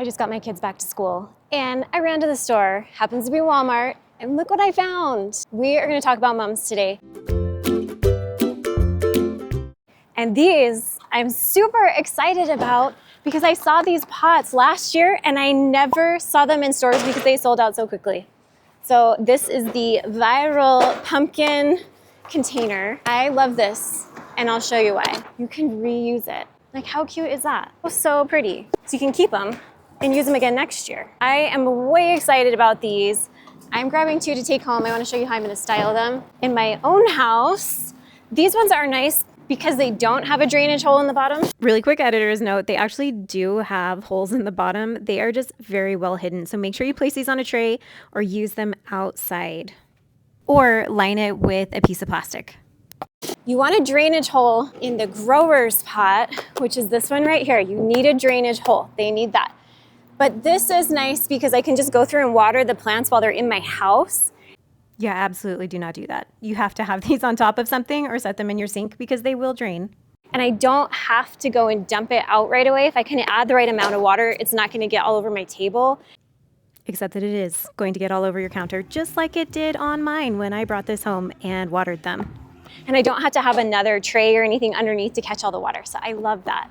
I just got my kids back to school and I ran to the store, happens to be Walmart, and look what I found. We are going to talk about mums today. And these I'm super excited about because I saw these pots last year and I never saw them in stores because they sold out so quickly. So this is the viral pumpkin container. I love this and I'll show you why. You can reuse it. Like, how cute is that? Oh, so pretty. So you can keep them and use them again next year. I am way excited about these. I'm grabbing 2 to take home. I want to show you how I'm going to style them in my own house. These ones are nice because they don't have a drainage hole in the bottom. Really quick editor's note, they actually do have holes in the bottom. They are just very well hidden. So make sure you place these on a tray or use them outside or line it with a piece of plastic. You want a drainage hole in the grower's pot, which is this one right here. You need a drainage hole. They need that. But this is nice because I can just go through and water the plants while they're in my house. Yeah, absolutely do not do that. You have to have these on top of something or set them in your sink because they will drain. And I don't have to go and dump it out right away. If I can add the right amount of water, it's not going to get all over my table. Except that it is going to get all over your counter, just like it did on mine when I brought this home and watered them. And I don't have to have another tray or anything underneath to catch all the water. So I love that.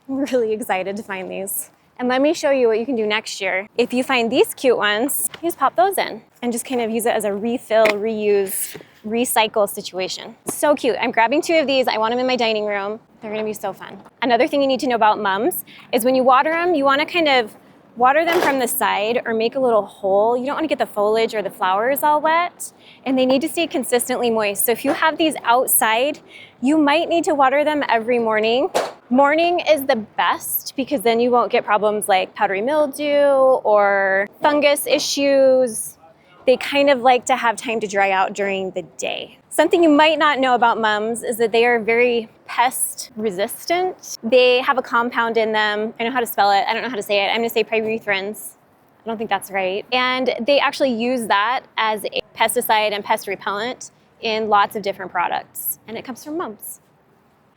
I'm really excited to find these. And let me show you what you can do next year. If you find these cute ones, you just pop those in and just kind of use it as a refill, reuse, recycle situation. So cute. I'm grabbing 2 of these. I want them in my dining room. They're going to be so fun. Another thing you need to know about mums is when you water them, you want to kind of water them from the side or make a little hole. You don't want to get the foliage or the flowers all wet, and they need to stay consistently moist. So if you have these outside, you might need to water them every morning. Morning is the best because then you won't get problems like powdery mildew or fungus issues. They kind of like to have time to dry out during the day. Something you might not know about mums is that they are very pest resistant. They have a compound in them. I know how to spell it. I don't know how to say it. I'm going to say pyrethrins. I don't think that's right. And they actually use that as a pesticide and pest repellent in lots of different products. And it comes from mums.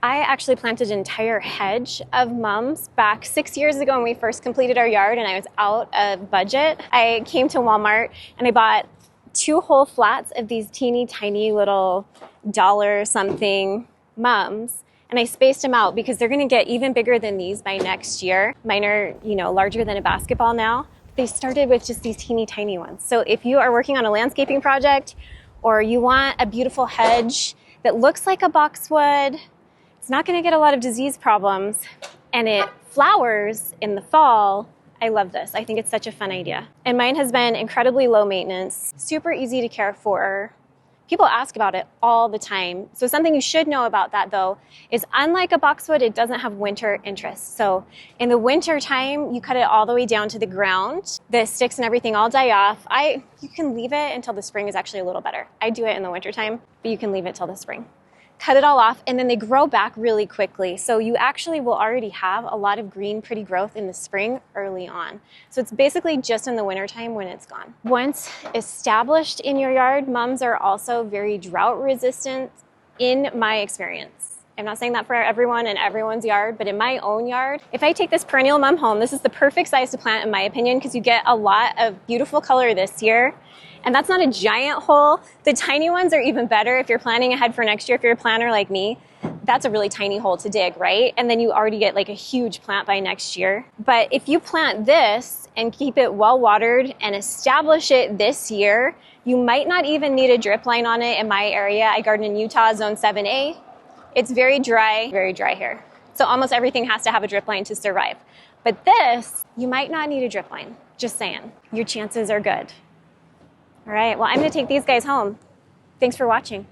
I actually planted an entire hedge of mums back 6 years ago when we first completed our yard and I was out of budget. I came to Walmart and I bought 2 whole flats of these teeny tiny little $1-something mums. And I spaced them out because they're going to get even bigger than these by next year. Mine are, larger than a basketball now. They started with just these teeny tiny ones. So if you are working on a landscaping project or you want a beautiful hedge that looks like a boxwood, it's not going to get a lot of disease problems, and it flowers in the fall. I love this. I think it's such a fun idea. And mine has been incredibly low maintenance, super easy to care for. People ask about it all the time. So something you should know about that, though, is unlike a boxwood, it doesn't have winter interest. So in the winter time, you cut it all the way down to the ground. The sticks and everything all die off. You can leave it until the spring is actually a little better. I do it in the winter time, but you can leave it till the spring. Cut it all off, and then they grow back really quickly. So you actually will already have a lot of green, pretty growth in the spring early on. So it's basically just in the wintertime when it's gone. Once established in your yard, mums are also very drought resistant in my experience. I'm not saying that for everyone in everyone's yard, but in my own yard, if I take this perennial mum home, this is the perfect size to plant in my opinion because you get a lot of beautiful color this year. And that's not a giant hole. The tiny ones are even better if you're planning ahead for next year. If you're a planner like me, that's a really tiny hole to dig, right? And then you already get like a huge plant by next year. But if you plant this and keep it well watered and establish it this year, you might not even need a drip line on it. In my area, I garden in Utah, zone 7A. It's very dry here. So almost everything has to have a drip line to survive. But this, you might not need a drip line. Just saying. Your chances are good. All right, well, I'm going to take these guys home. Thanks for watching.